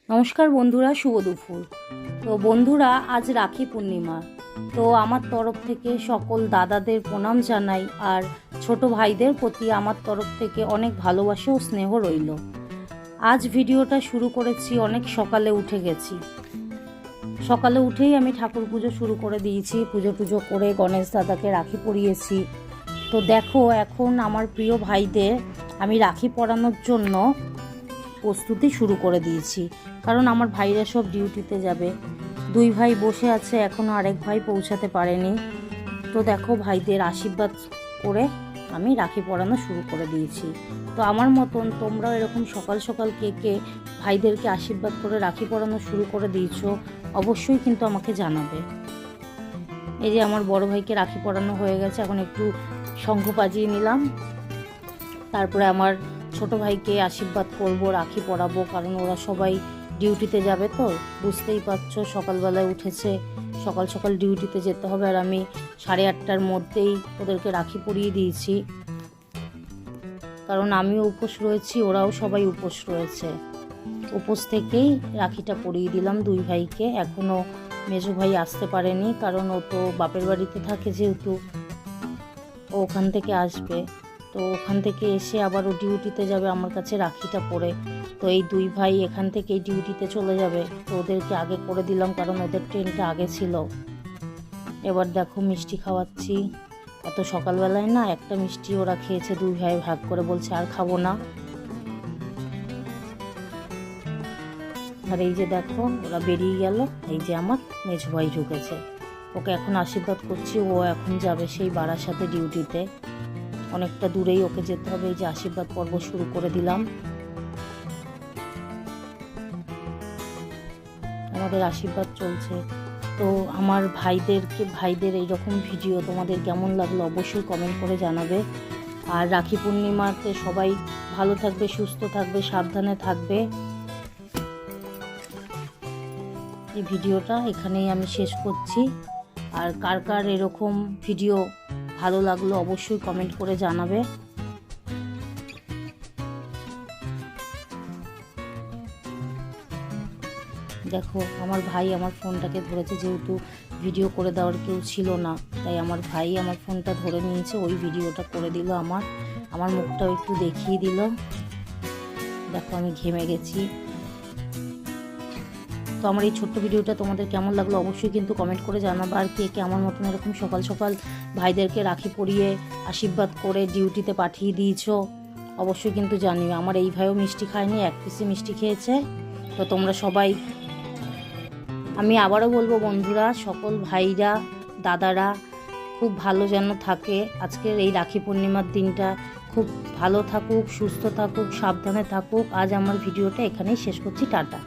নমস্কার বন্ধুরা, শুভ দুপুর। তো বন্ধুরা, আজ রাখি পূর্ণিমা। তো আমার তরফ থেকে সকল দাদাদের প্রণাম জানাই, আর ছোট ভাইদের প্রতি আমার তরফ থেকে অনেক ভালোবাসা ও স্নেহ রইল। আজ ভিডিওটা শুরু করেছি অনেক সকালে, উঠে গেছি। সকালে উঠেই আমি ঠাকুর পুজো শুরু করে দিয়েছি। পুজো করে গণেশ দাদাকে রাখি পরিয়েছি। তো দেখো, এখন আমার প্রিয় ভাইদের আমি রাখি পরানোর জন্য প্রস্তুতি শুরু করে দিয়েছি, কারণ আমার ভাইরা সব ডিউটিতে যাবে। দুই ভাই বসে আছে, এখনও আরেক ভাই পৌঁছাতে পারেনি। তো দেখো, ভাইদের আশীর্বাদ করে আমি রাখি পরানো শুরু করে দিয়েছি। তো আমার মতন তোমরাও এরকম সকাল সকাল কে কে ভাইদেরকে আশীর্বাদ করে রাখি পরানো শুরু করে দিয়েছো, অবশ্যই কিন্তু আমাকে জানাবে। এই যে আমার বড় ভাইকে রাখি পরানো হয়ে গেছে, এখন একটু শঙ্খ বাজিয়ে নিলাম। তারপরে আমার ছোট ভাইকে আশীর্বাদ করব, রাখি পরাবো, কারণ ওরা সবাই ডিউটিতে যাবে। তো বুঝতেই পারছো, সকালবেলায় উঠেছে, সকাল সকাল ডিউটিতে যেতে হবে। আর আমি 8:30টার মধ্যেই ওদেরকে রাখি পরিয়ে দিয়েছি, কারণ আমিও উপোস রয়েছি, ওরাও সবাই উপোস রয়েছে। উপোস থেকেই রাখিটা পরিয়ে দিলাম দুই ভাইকে। এখনও মেজো ভাই আসতে পারেনি, কারণ ও তো বাপের বাড়িতে থাকে, যেহেতু ও ওখান থেকে আসবে। তো ওখান থেকে এসে আবার ও ডিউটিতে যাবে আমার কাছে রাখিটা পরে। তো এই দুই ভাই এখান থেকে ডিউটিতে চলে যাবে, তো ওদেরকে আগে করে দিলাম, কারণ ওদের ট্রেনটা আগে ছিল। এবার দেখো, মিষ্টি খাওয়াচ্ছি। এত সকালবেলায় না, একটা মিষ্টি ওরা খেয়েছে, দুই ভাই ভাগ করে, বলছে আর খাবো না। আর এই যে দেখো, ওরা বেরিয়ে গেল। এই যে আমার মেজো ভাই ঢুকেছে, ওকে এখন আশীর্বাদ করছি। ও এখন যাবে সেই বারাসাতে ডিউটিতে, অনেকটা দূরেই ওকে যেতে হবে। এই যে আশীর্বাদ পর্ব শুরু করে দিলাম। আমাদের আশীর্বাদ চলছে। তো আমার ভাইদের এইরকম ভিডিও তোমাদের কেমন লাগলো অবশ্যই কমেন্ট করে জানাবে। আর রাখি পূর্ণিমাতে সবাই ভালো থাকবে, সুস্থ থাকবে, সাবধানে থাকবে। এই ভিডিওটা এখানেই আমি শেষ করছি। আর কার কার এরকম ভিডিও ভালো লাগলো অবশ্যই কমেন্ট করে জানাবে। দেখো, আমার ভাই আমার ফোনটাকে ধরেছে, যেহেতু ভিডিও করে দেওয়ার কেউ ছিল না, তাই আমার ভাই আমার ফোনটা ধরে নিয়েছে, ওই ভিডিওটা করে দিল। আমার মুখটাও একটু দেখিয়ে দিল। দেখো, আমি ঘেমে গেছি। তো আমার এই ছোট্ট ভিডিওটা তোমাদের কেমন লাগলো অবশ্যই কিন্তু কমেন্ট করে জানাবে। আর কে কে আমার মতন এরকম সকাল সকাল ভাইদেরকে রাখি পরিয়ে আশীর্বাদ করে ডিউটিতে পাঠিয়ে দিয়েছো, অবশ্যই কিন্তু জানিও। আমার এই ভাইও মিষ্টি খায়নি, এক পিসি মিষ্টি খেয়েছে। তো তোমরা সবাই, আমি আবারও বলবো বন্ধুরা, সকল ভাইরা দাদারা খুব ভালো যেন থাকে। আজকের এই রাখি পূর্ণিমার দিনটা খুব ভালো থাকুক, সুস্থ থাকুক, সাবধানে থাকুক। আজ আমার ভিডিওটা এখানেই শেষ করছি। টাটা।